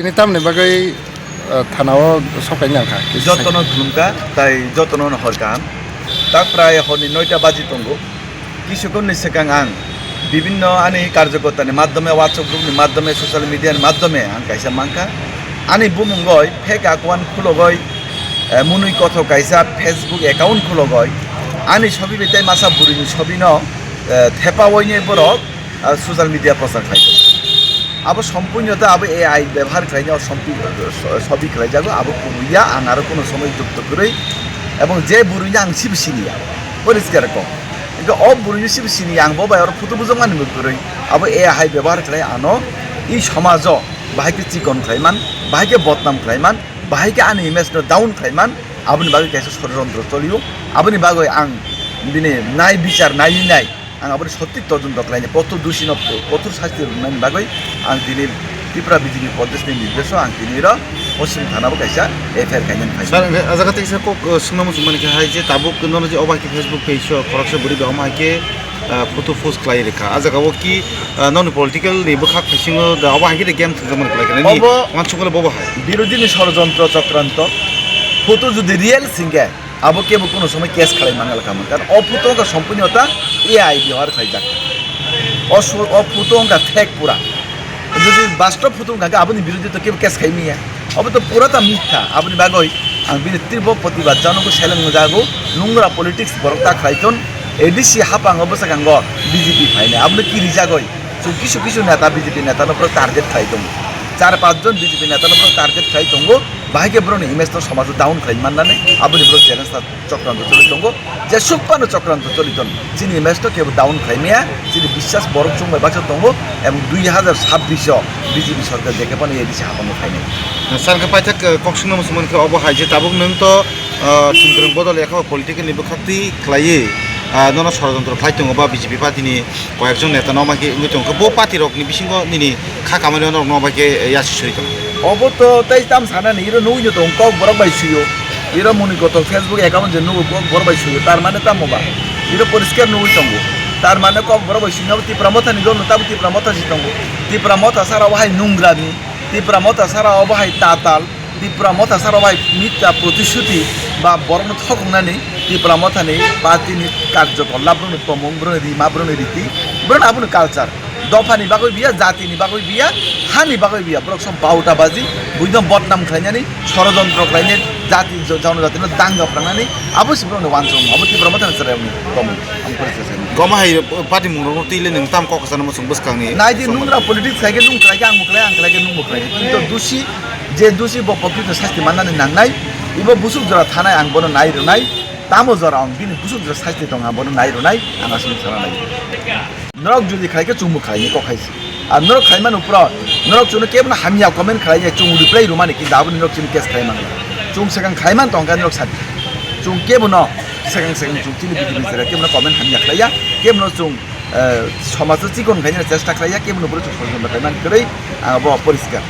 ini tamni bagai thanao sokkaini angkha যতন খুলুমকা তাই যতন হরকাম তা প্রায় হরনি 9টা বাজি তঙ্গো কিছুক্ষণের সিগাং আং বিভিন্ন আনি কার্যকর্তাनि মাধ্যমে হোয়াটসঅ্যাপ গ্রুপनि মাধ্যমে সোশ্যাল মিডিয়াनि মাধ্যমে आं কাইসা মাংকা আনি বুমুঙ্গয় ফেক অ্যাকাউন্ট খুলগয় মুনুই কথ কাইসা ফেসবুক অ্যাকাউন্ট খুলগয় আনি ছবি বেতাই মাসা বুড়িনি ছবি ন থেপাওয়নি বরক সোশ্যাল মিডিয়া প্রচার খাইতো আবো সম্পূর্ণতা আবো এআই ব্যবহার খাইনি ছবি খাই যাবো আবো বুড়িয়া আং আরো কোনো সময় যুক্ত করে এবং যে বুড়িনি আং সিবি সিনিয়া পরিষ্কার কম কিন্তু বুড়িনি সিবি সিনি আং বাবা আর ফুটো বুঝো মানি করে আবো এআই ব্যবহার খাই আনো এই সমাজ বাহাইকে চিকন খাইমান বাহাইকে বদনাম খাইমান বাহাইকে আনি ইমেজ ডাউন খাইমান আবনি বাগে কাছে ষড়যন্ত্র চলিও আবনি বাগে আং দিনে নাই বিচার নাই নাই आं आबो सঠিক তদন্ত खालायनो कठोर दोषी कठोर शास्ति होनायनि बागै आं दिनै त्रिपुरा बिजेपि प्रदेशनि निर्देशक आं दिनै र पश्चिम थानाबो कायसा एफआईआर खायनो फायसा sar ajaga teksa kok sungna musu mani hai je tabu kono je oba ki facebook page korakse buri ba ma ke photo post klai rekha ajaga wo ki non political ni bukhak phasingo da oba ki game thjaman klai kana ni wan chukole bobo hai বিরোধী ষড়যন্ত্র চক্রান্ত photo যদি real সিঙ্গে আবো কেবো কোনো সময় case খালাই মাঙ্গাল come on কারণ অফুতঙ্কা সম্পূর্ণতা AI ব্যবহার খাই যাক অফুতঙ্কা ফেক পুরা যদি বাস্তব ফুতঙ্কাকে আপনি বিরোধী তো কেবো কেস খাই মিয়া अब तो पुराता मिथ्या अपनी बागई आं बिनि तीव्र प्रतिबाद जानको सेलें जागो नुंग्रा पॉलिटिक्स बरकता खाइतन एडिसि हापांग बसागांग बीजेपी फाइने आपनो कि रिजागय किसु किसु नेता बीजेपी नेतानो पर टार्गेट खाइतन 4-5 जन बीजेपी नेतानो पर टार्गेट खाइतंगो बाहायके ब्रन इमेज तो समाज डाउन खाइमाननानै आपनि ब्र চ্যালেঞ্জ चक्रान्त चलितंगो जे सुपानो चक्रान्त चलितन जिनि इमेज तो केबो डाउन खाइमिया जिनि বিশ্বাস बरक चुंबाय बाचतंगो एम 2026 बीजेपी सरकार देखे पनि ADC हापांग फाइने sarga pajak koksungna musuman ke obo hai je tabuk nung to chungkrung bodol ekha political ni bukhakti khlaiye nono ষড়যন্ত্র খাইতং ba BJP party ni koyekjon neta no maki ngitong ke bo party rok ni bisingo nini kha kamani no no bake yasi soitong obo to tai tam sana ni iro nuyo to kok borok bai suyo iro muni goto facebook account je nugo kok borok bai suyo tar mane tam moba iro poriskar nugo tongo tar mane kok borok bai suyo ti pramota ni don tabu ti pramota sitongo ti pramota sara wahai nungrani Tripura मता सारा अबहाय ताताल त्रिपुरा मता सारा अबहाय मिथ्या प्रतिश्रुति बा बरन थकंनानै त्रिपुरा मतानि पार्टीनि कार्यकलाप लाब्रनो प्रमंग Brno Rima Brno रीति ब्रनो आबुनो कालचार दफानि बागै बिया जातिनि बागै बिया हानि बागै बिया ब्रक सम बाउटा बाजी बुइदम बदनाम खाइनानै षড়যন্ত্র खाइने जाति जनजातिनो दांगा प्रांनानै आबुस ब्रनो वानसम अब त्रिपुरा मतानि सरायनि कम आं परिचय goma hai party mungro tile nung tam kok sana musung buskang ni নাই যে নুংরা পলিটিক্স থাকে নুং খাইকে আং মুখলাই আং খাইকে নুং মুখলাই কিন্তু দোষী যে দোষী ব প্রকৃত শাস্তি মাননাनै নাंनाय ইবো বুসুক জরা থানায় আং বনো নাই রনাই তামো জরা আং বিনি বুসুক জরা শাস্তি দং আং বনো নাই রনাই আং আসলে সারা নাই নরক যদি খাইকে চুমু খাইনি কখাইছি আর নরক খাইমান উপর নরক চুনো কেবন হামিয়া কমেন্ট খাইয়ে চুমু রিপ্লাই রুমানি কি দাবনি নরক চুন কেস খাইমান চুম সেগাং খাইমান তংকা নরক সাদি চুম কেবন segang chung tini bijibi sera kemno comment hamya khlaya kemno chung समाज चिकन खाइने चेष्टा खाइया केमनो बरु षड्यन्त्र खाइमान गरै अब परिष्कार